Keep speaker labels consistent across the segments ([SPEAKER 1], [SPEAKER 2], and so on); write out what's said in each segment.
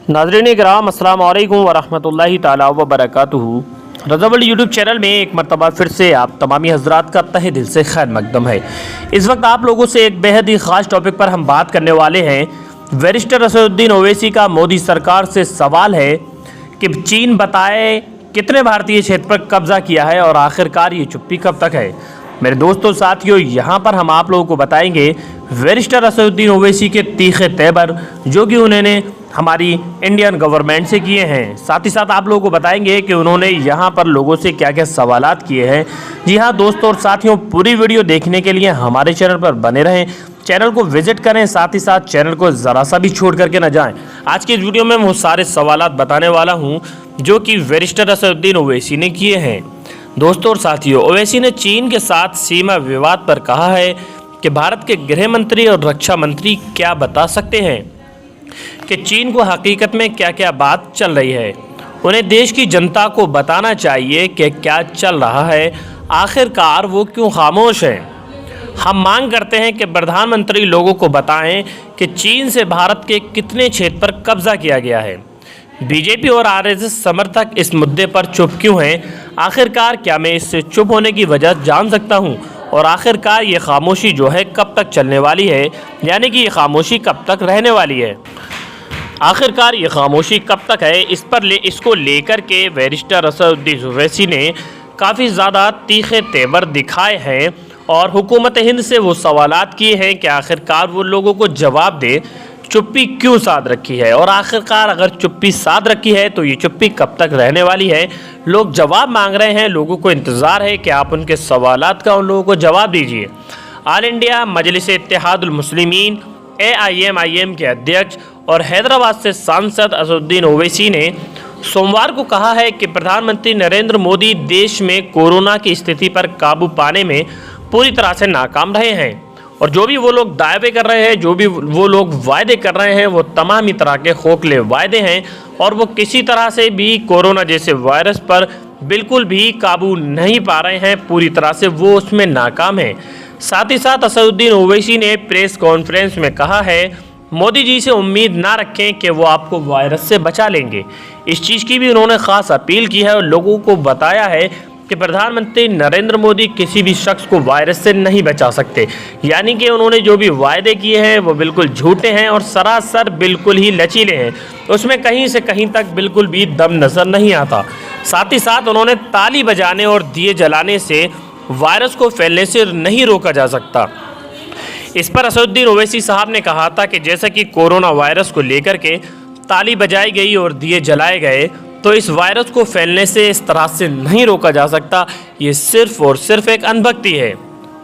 [SPEAKER 1] नाज़रीन किराम अस्सलाम वालेकुम वरहमतुल्लाहि ताला वबरकातुहू। रज़ा वर्ल्ड यूट्यूब चैनल में एक मरतबा फिर से आप तमामी हज़रात का तहे दिल से खैर मकदम है। इस वक्त आप लोगों से एक बेहद ही ख़ास टॉपिक पर हम बात करने वाले हैं। बैरिस्टर असदुद्दीन ओवैसी का मोदी सरकार से सवाल है कि चीन बताए कितने भारतीय क्षेत्र पर कब्जा किया है और आखिरकार ये चुप्पी कब तक है। मेरे दोस्तों साथियों, यहाँ पर हम आप लोगों को बताएंगे बैरिस्टर असदुद्दीन ओवैसी के तीखे तेवर जो कि उन्होंने हमारी इंडियन गवर्नमेंट से किए हैं। साथ ही साथ आप लोगों को बताएंगे कि उन्होंने यहाँ पर लोगों से क्या क्या सवालात किए हैं। जी हाँ दोस्तों और साथियों, पूरी वीडियो देखने के लिए हमारे चैनल पर बने रहें, चैनल को विजिट करें, साथ ही साथ चैनल को ज़रा सा भी छोड़ करके ना जाएं। आज की इस वीडियो में वो सारे सवालात बताने वाला हूँ जो कि बैरिस्टर असदुद्दीन ओवैसी ने किए हैं। दोस्तों और साथियों, ओवैसी ने चीन के साथ सीमा विवाद पर कहा है कि भारत के गृह मंत्री और रक्षा मंत्री क्या बता सकते हैं कि चीन को हकीकत में क्या क्या बात चल रही है। उन्हें देश की जनता को बताना चाहिए कि क्या चल रहा है, आखिरकार वो क्यों खामोश हैं। हम मांग करते हैं कि प्रधानमंत्री लोगों को बताएं कि चीन से भारत के कितने क्षेत्र पर कब्जा किया गया है। बीजेपी और आरएसएस समर्थक इस मुद्दे पर चुप क्यों हैं? आखिरकार क्या मैं इससे चुप होने की वजह जान सकता हूं? और आखिरकार ये खामोशी जो है कब तक चलने वाली है, यानी कि ये खामोशी कब तक रहने वाली है। आखिरकार ये खामोशी कब तक है, इसको लेकर के बैरिस्टर असदुद्दीन ओवैसी ने काफ़ी ज़्यादा तीखे तेवर दिखाए हैं और हुकूमत हिंद से वो सवालात किए हैं कि आखिरकार वो लोगों को जवाब दे चुप्पी क्यों साध रखी है। और आखिरकार अगर चुप्पी साध रखी है तो ये चुप्पी कब तक रहने वाली है। लोग जवाब मांग रहे हैं, लोगों को इंतज़ार है कि आप उनके सवालात का उन लोगों को जवाब दीजिए। ऑल इंडिया मजलिस इत्तेहादुल मुस्लिमीन AIMIM के अध्यक्ष और हैदराबाद से सांसद असदुद्दीन ओवैसी ने सोमवार को कहा है कि प्रधानमंत्री नरेंद्र मोदी देश में कोरोना की स्थिति पर काबू पाने में पूरी तरह से नाकाम रहे हैं और जो भी वो लोग दावे कर रहे हैं, जो भी वो लोग वायदे कर रहे हैं, वो तमाम ही तरह के खोखले वायदे हैं और वो किसी तरह से भी कोरोना जैसे वायरस पर बिल्कुल भी काबू नहीं पा रहे हैं। पूरी तरह से वो उसमें नाकाम है। साथ ही साथ असदुद्दीन ओवैसी ने प्रेस कॉन्फ्रेंस में कहा है मोदी जी से उम्मीद ना रखें कि वो आपको वायरस से बचा लेंगे। इस चीज़ की भी उन्होंने ख़ास अपील की है और लोगों को बताया है कि प्रधानमंत्री नरेंद्र मोदी किसी भी शख्स को वायरस से नहीं बचा सकते, यानी कि उन्होंने जो भी वायदे किए हैं वो बिल्कुल झूठे हैं और सरासर बिल्कुल ही लचीले हैं। उसमें कहीं से कहीं तक बिल्कुल भी दम नज़र नहीं आता। साथ ही साथ उन्होंने ताली बजाने और दिए जलाने से वायरस को फैलने से नहीं रोका जा सकता। इस पर असदुद्दीन ओवैसी साहब ने कहा था कि जैसा कि कोरोना वायरस को लेकर के ताली बजाई गई और दिए जलाए गए, तो इस वायरस को फैलने से इस तरह से नहीं रोका जा सकता। ये सिर्फ और सिर्फ एक अनभक्ति है।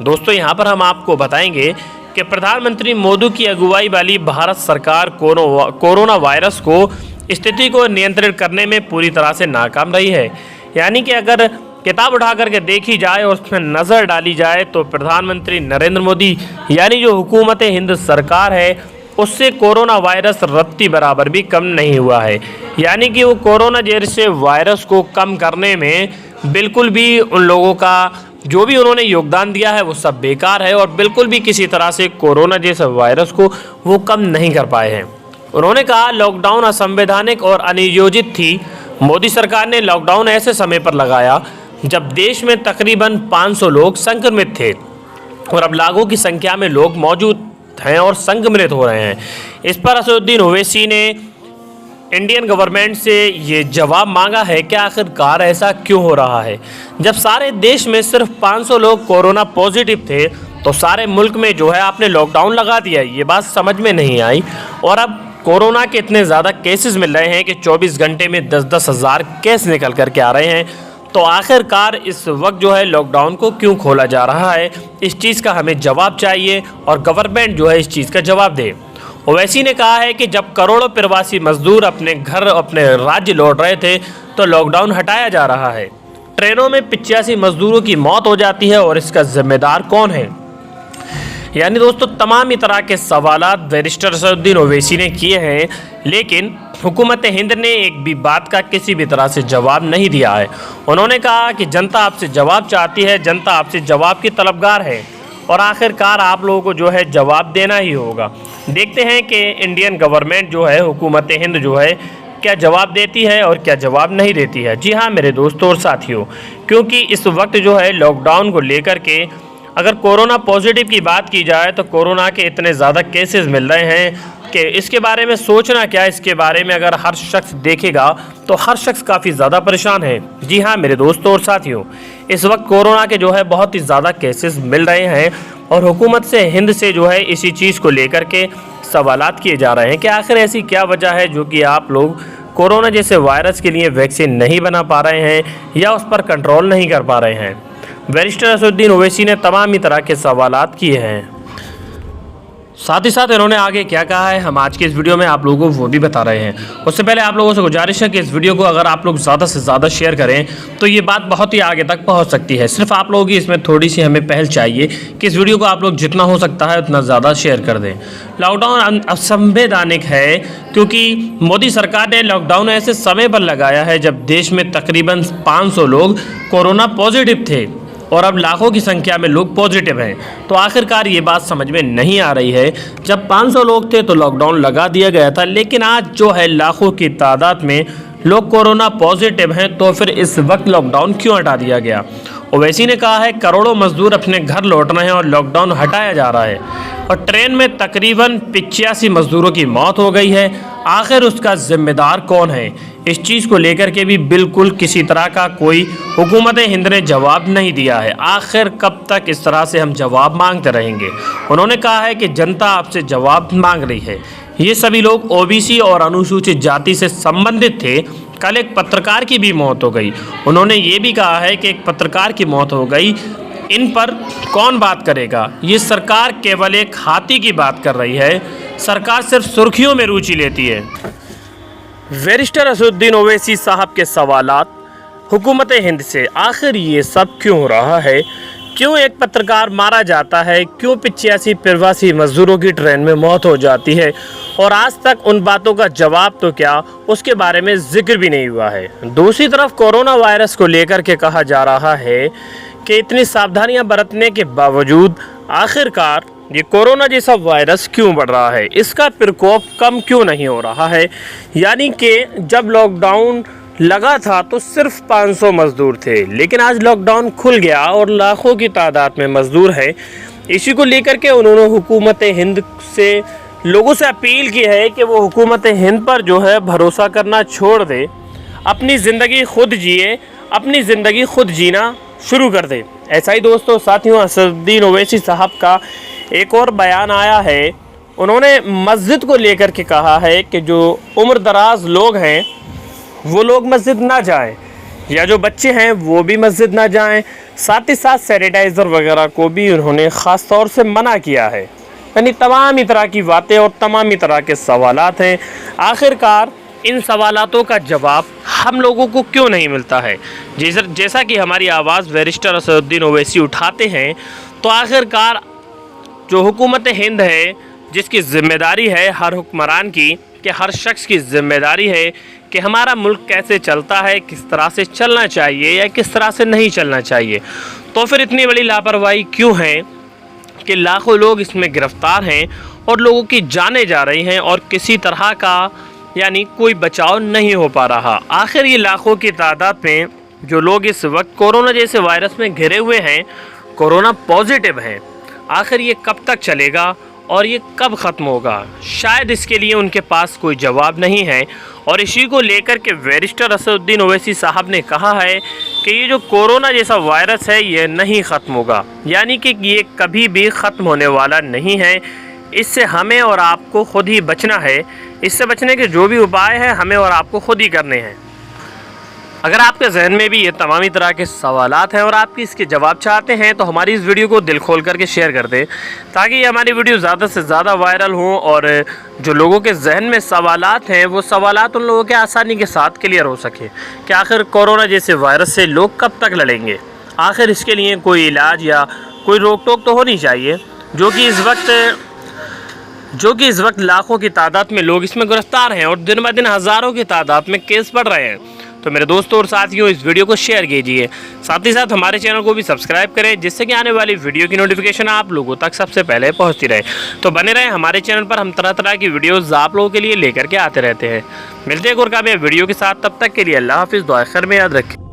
[SPEAKER 1] दोस्तों यहाँ पर हम आपको बताएंगे कि प्रधानमंत्री मोदी की अगुवाई वाली भारत सरकार कोरोना वायरस को स्थिति को नियंत्रित करने में पूरी तरह से नाकाम रही है। यानी कि अगर किताब उठा करके देखी जाए और उसमें नज़र डाली जाए तो प्रधानमंत्री नरेंद्र मोदी यानी जो हुकूमत हिंद सरकार है उससे कोरोना वायरस रत्ती बराबर भी कम नहीं हुआ है। यानी कि वो कोरोना जैसे वायरस को कम करने में बिल्कुल भी उन लोगों का जो भी उन्होंने योगदान दिया है वो सब बेकार है और बिल्कुल भी किसी तरह से कोरोना जैसे वायरस को वो कम नहीं कर पाए हैं। उन्होंने कहा लॉकडाउन असंवैधानिक और अनियोजित थी। मोदी सरकार ने लॉकडाउन ऐसे समय पर लगाया जब देश में तकरीबन 500 लोग संक्रमित थे और अब लाखों की संख्या में लोग मौजूद हैं और संक्रमित हो रहे हैं। इस पर असदुद्दीन ओवैसी ने इंडियन गवर्नमेंट से ये जवाब मांगा है कि आखिरकार ऐसा क्यों हो रहा है। जब सारे देश में सिर्फ 500 लोग कोरोना पॉजिटिव थे तो सारे मुल्क में जो है आपने लॉकडाउन लगा दिया। ये बात समझ में नहीं आई और अब कोरोना के इतने ज़्यादा केसेस मिल रहे हैं कि 24 घंटे में 10-10 हज़ार केस निकल करके आ रहे हैं। तो आखिरकार इस वक्त जो है लॉकडाउन को क्यों खोला जा रहा है, इस चीज़ का हमें जवाब चाहिए और गवर्नमेंट जो है इस चीज़ का जवाब दे। ओवैसी ने कहा है कि जब करोड़ों प्रवासी मजदूर अपने घर अपने राज्य लौट रहे थे तो लॉकडाउन हटाया जा रहा है। ट्रेनों में 85 मजदूरों की मौत हो जाती है और इसका जिम्मेदार कौन है। यानी दोस्तों तमाम ही तरह के सवालात बैरिस्टर असदुद्दीन ओवैसी ने किए हैं, लेकिन हुकूमत हिंद ने एक भी बात का किसी भी तरह से जवाब नहीं दिया है। उन्होंने कहा कि जनता आपसे जवाब चाहती है, जनता आपसे जवाब की तलबगार है और आखिरकार आप लोगों को जो है जवाब देना ही होगा। देखते हैं कि इंडियन गवर्नमेंट जो है, हुकूमत हिंद जो है, क्या जवाब देती है और क्या जवाब नहीं देती है। जी हाँ मेरे दोस्तों और साथियों, क्योंकि इस वक्त जो है लॉकडाउन को लेकर के अगर कोरोना पॉजिटिव की बात की जाए तो कोरोना के इतने ज़्यादा केसेस मिल रहे हैं कि इसके बारे में सोचना क्या, इसके बारे में अगर हर शख्स देखेगा तो हर शख्स काफ़ी ज़्यादा परेशान है। जी हाँ मेरे दोस्तों और साथियों, इस वक्त कोरोना के जो है बहुत ही ज़्यादा केसेस मिल रहे हैं और हुकूमत से हिंद से जो है इसी चीज़ को लेकर के सवालात किए जा रहे हैं कि आखिर ऐसी क्या वजह है जो कि आप लोग कोरोना जैसे वायरस के लिए वैक्सीन नहीं बना पा रहे हैं या उस पर कंट्रोल नहीं कर पा रहे हैं। बैरिस्टर असदुद्दीन ओवैसी ने तमाम ही तरह के सवालात किए हैं। साथ ही साथ इन्होंने आगे क्या कहा है हम आज के इस वीडियो में आप लोगों को वो भी बता रहे हैं। उससे पहले आप लोगों से गुजारिश है कि इस वीडियो को अगर आप लोग ज़्यादा से ज़्यादा शेयर करें तो ये बात बहुत ही आगे तक पहुंच सकती है। सिर्फ आप लोगों की इसमें थोड़ी सी हमें पहल चाहिए कि इस वीडियो को आप लोग जितना हो सकता है उतना ज़्यादा शेयर कर दें। लॉकडाउन असंवैधानिक है क्योंकि मोदी सरकार ने लॉकडाउन ऐसे समय पर लगाया है जब देश में तकरीबन 500 लोग कोरोना पॉजिटिव थे और अब लाखों की संख्या में लोग पॉजिटिव हैं। तो आखिरकार ये बात समझ में नहीं आ रही है, जब 500 लोग थे तो लॉकडाउन लगा दिया गया था, लेकिन आज जो है लाखों की तादाद में लोग कोरोना पॉजिटिव हैं, तो फिर इस वक्त लॉकडाउन क्यों हटा दिया गया। ओवैसी ने कहा है करोड़ों मजदूर अपने घर लौट रहे हैं और लॉकडाउन हटाया जा रहा है और ट्रेन में तकरीबन 85 मजदूरों की मौत हो गई है। आखिर उसका जिम्मेदार कौन है, इस चीज़ को लेकर के भी बिल्कुल किसी तरह का कोई हुकूमत हिंद ने जवाब नहीं दिया है। आखिर कब तक इस तरह से हम जवाब मांगते रहेंगे। उन्होंने कहा है कि जनता आपसे जवाब मांग रही है। ये सभी लोग ओबीसी और अनुसूचित जाति से संबंधित थे। कल एक पत्रकार की भी मौत हो गई। उन्होंने ये भी कहा है कि एक पत्रकार की मौत हो गई, इन पर कौन बात करेगा। ये सरकार केवल एक हाथी की बात कर रही है, सरकार सिर्फ सुर्खियों में रुचि लेती है। बैरिस्टर असदुद्दीन ओवैसी साहब के सवालात हुकूमत हिंद से, आखिर ये सब क्यों हो रहा है, क्यों एक पत्रकार मारा जाता है, क्यों 85 प्रवासी मजदूरों की ट्रेन में मौत हो जाती है और आज तक उन बातों का जवाब तो क्या उसके बारे में जिक्र भी नहीं हुआ है। दूसरी तरफ कोरोना वायरस को लेकर के कहा जा रहा है कि इतनी सावधानियां बरतने के बावजूद आखिरकार ये कोरोना जैसा वायरस क्यों बढ़ रहा है, इसका प्रकोप कम क्यों नहीं हो रहा है। यानी कि जब लॉकडाउन लगा था तो सिर्फ 500 मज़दूर थे, लेकिन आज लॉकडाउन खुल गया और लाखों की तादाद में मज़दूर हैं। इसी को लेकर के उन्होंने हुकूमत हिंद से लोगों से अपील की है कि वो हुकूमत हिंद पर जो है भरोसा करना छोड़ दे, अपनी ज़िंदगी खुद जिए, अपनी ज़िंदगी खुद जीना शुरू कर दे। ऐसा ही दोस्तों साथियों असदुद्दीन ओवैसी साहब का एक और बयान आया है। उन्होंने मस्जिद को लेकर के कहा है कि जो उम्र दराज लोग हैं वो लोग मस्जिद ना जाएं, या जो बच्चे हैं वो भी मस्जिद ना जाएं। साथ ही साथ सैनिटाइज़र वगैरह को भी उन्होंने ख़ास तौर से मना किया है। यानी तमाम ही तरह की बातें और तमाम ही तरह के सवालात हैं। आखिरकार इन सवालातों का जवाब हम लोगों को क्यों नहीं मिलता है। जैसा कि हमारी आवाज़ बैरिस्टर असदुद्दीन ओवैसी उठाते हैं, तो आखिरकार जो हुकूमत हिंद है, जिसकी ज़िम्मेदारी है हर हुक्मरान की, कि हर शख्स की ज़िम्मेदारी है कि हमारा मुल्क कैसे चलता है, किस तरह से चलना चाहिए या किस तरह से नहीं चलना चाहिए, तो फिर इतनी बड़ी लापरवाही क्यों है कि लाखों लोग इसमें गिरफ़्तार हैं और लोगों की जानें जा रही हैं और किसी तरह का यानी कोई बचाव नहीं हो पा रहा। आखिर ये लाखों की तादाद में जो लोग इस वक्त कोरोना जैसे वायरस में घिरे हुए हैं, कोरोना पॉजिटिव हैं, आखिर ये कब तक चलेगा और ये कब ख़त्म होगा, शायद इसके लिए उनके पास कोई जवाब नहीं है। और इसी को लेकर के बैरिस्टर असदुद्दीन ओवैसी साहब ने कहा है कि ये जो कोरोना जैसा वायरस है ये नहीं ख़त्म होगा, यानी कि ये कभी भी ख़त्म होने वाला नहीं है। इससे हमें और आपको खुद ही बचना है। इससे बचने के जो भी उपाय हैं हमें और आपको खुद ही करने हैं। अगर आपके जहन में भी ये तमामी तरह के सवालात हैं और आप इसके जवाब चाहते हैं तो हमारी इस वीडियो को दिल खोल करके शेयर कर दें, ताकि ये हमारी वीडियो ज़्यादा से ज़्यादा वायरल हों और जो लोगों के जहन में सवालात हैं वो सवालात उन लोगों के आसानी के साथ क्लियर हो सके कि आखिर कोरोना जैसे वायरस से लोग कब तक लड़ेंगे। आखिर इसके लिए कोई इलाज या कोई रोक टोक तो होनी चाहिए, जो कि इस वक्त लाखों की तादाद में लोग इसमें गिरफ्तार हैं और दिन ब दिन हज़ारों की तादाद में केस बढ़ रहे हैं। तो मेरे दोस्तों और साथियों इस वीडियो को शेयर कीजिए, साथ ही साथ हमारे चैनल को भी सब्सक्राइब करें, जिससे कि आने वाली वीडियो की नोटिफिकेशन आप लोगों तक सबसे पहले पहुंचती रहे। तो बने रहें हमारे चैनल पर, हम तरह तरह की वीडियोस आप लोगों के लिए लेकर के आते रहते हैं। मिलते हैं एक और कामयाब वीडियो के साथ, तब तक के लिए अल्लाह हाफिज़, दुआ खैर में याद रखें।